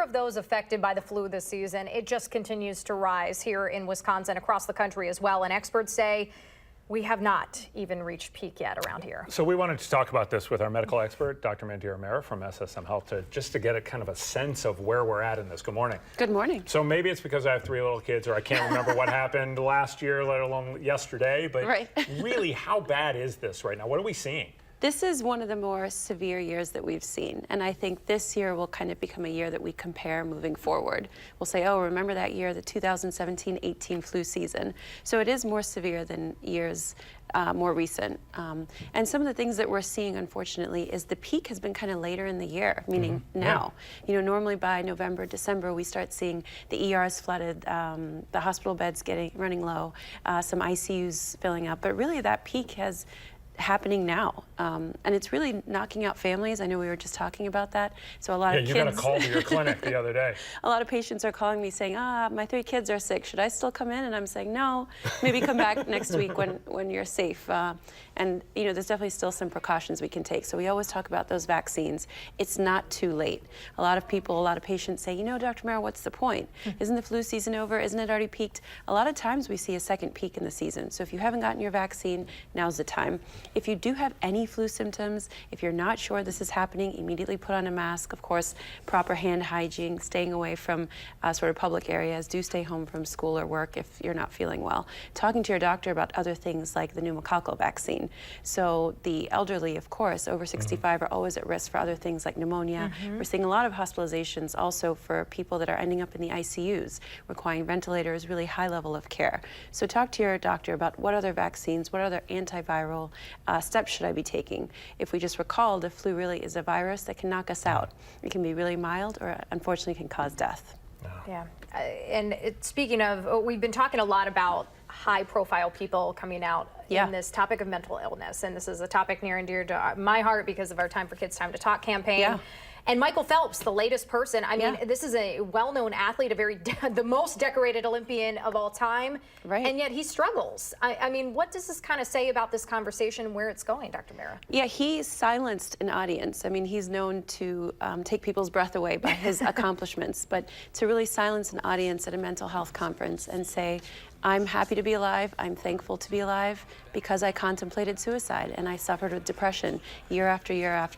of those affected by the flu this season, it just continues to rise here in Wisconsin, across the country as well. And experts say we have not even reached peak yet around here. So we wanted to talk about this with our medical expert, Dr. Mandira Mehra from SSM Health, just to get a kind of a sense of where we're at in this. Good morning. Good morning. So maybe it's because I have 3 little kids, or I can't remember what happened last year, let alone yesterday. But really, how bad is this right now? What are we seeing? This is one of the more severe years that we've seen, and I think this year will kind of become a year that we compare moving forward. We'll say, oh, remember that year, the 2017-18 flu season. So it is more severe than years more recent. And some of the things that we're seeing, unfortunately, is the peak has been kind of later in the year, meaning now. Yeah. You know, normally by November, December, we start seeing the ERs flooded, the hospital beds running low, some ICUs filling up, but really that peak has happening now, and it's really knocking out families. I know we were just talking about that. So a lot of kids. You got a call to your clinic the other day. A lot of patients are calling me saying, my 3 kids are sick. Should I still come in? And I'm saying, no, maybe come back next week when you're safe. And you know, there's definitely still some precautions we can take. So we always talk about those vaccines. It's not too late. A lot of people, a lot of patients say, you know, Dr. Mehra, what's the point? Isn't the flu season over? Isn't it already peaked? A lot of times we see a second peak in the season. So if you haven't gotten your vaccine, now's the time. If you do have any flu symptoms, if you're not sure this is happening, immediately put on a mask. Of course, proper hand hygiene, staying away from sort of public areas. Do stay home from school or work if you're not feeling well. Talking to your doctor about other things like the pneumococcal vaccine. So the elderly, of course, over 65 are always at risk for other things like pneumonia. We're seeing a lot of hospitalizations also for people that are ending up in the ICUs, requiring ventilators, really high level of care. So talk to your doctor about what other vaccines, what other antiviral steps should I be taking. If we just recall, the flu really is a virus that can knock us out. It can be really mild or unfortunately can cause death. Yeah, and speaking of, we've been talking a lot about high-profile people coming out in this topic of mental illness, and this is a topic near and dear to my heart because of our Time for Kids, Time to Talk campaign. And Michael Phelps, the latest person, I mean, this is a well-known athlete, the most decorated Olympian of all time, and yet he struggles. I mean, what does this kind of say about this conversation and where it's going, Dr. Mehra? Yeah, he silenced an audience. I mean, he's known to take people's breath away by his accomplishments, but to really silence an audience at a mental health conference and say, I'm happy to be alive, I'm thankful to be alive because I contemplated suicide and I suffered with depression year after year,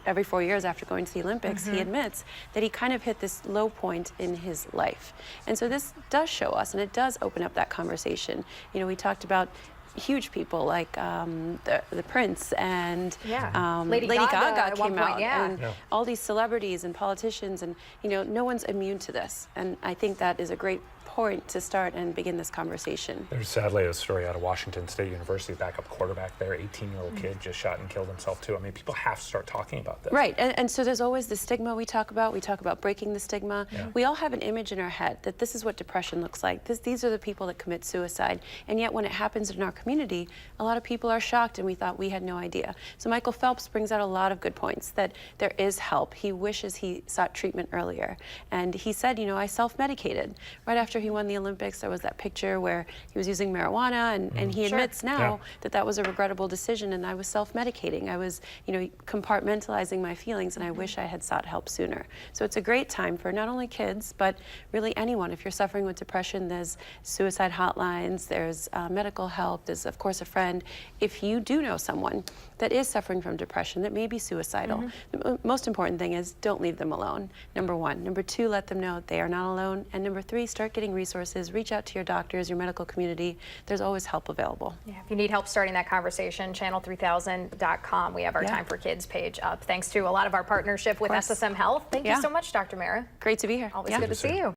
every 4 years after going to the Olympics. He admits that he kind of hit this low point in his life. And so this does show us, and it does open up that conversation. You know, we talked about huge people like the Prince and Lady Gaga came out, and all these celebrities and politicians, and you know, no one's immune to this. And I think that is a great point to start and begin this conversation. There's sadly a story out of Washington State University, backup quarterback there, 18-year-old kid just shot and killed himself too. I mean, people have to start talking about this. Right, and so there's always the stigma we talk about. We talk about breaking the stigma. We all have an image in our head that this is what depression looks like. These are the people that commit suicide. And yet when it happens in our community, a lot of people are shocked and we thought we had no idea. So Michael Phelps brings out a lot of good points, that there is help. He wishes he sought treatment earlier. And he said, you know, I self-medicated. Right after he won the Olympics, there was that picture where he was using marijuana, and he admits now that that was a regrettable decision, and I was self-medicating. I was, you know, compartmentalizing my feelings, and I wish I had sought help sooner. So it's a great time for not only kids, but really anyone. If you're suffering with depression, there's suicide hotlines, there's medical help, there's of course a friend. If you do know someone that is suffering from depression, that may be suicidal, the most important thing is don't leave them alone, number 1. Number 2, let them know they are not alone. And number 3, start getting resources. Reach out to your doctors, your medical community. There's always help available. Yeah, if you need help starting that conversation, channel3000.com. We have our Time for Kids page up. Thanks to a lot of our partnership with SSM Health. Thank you so much, Dr. Mehra. Great to be here. Always good to see you.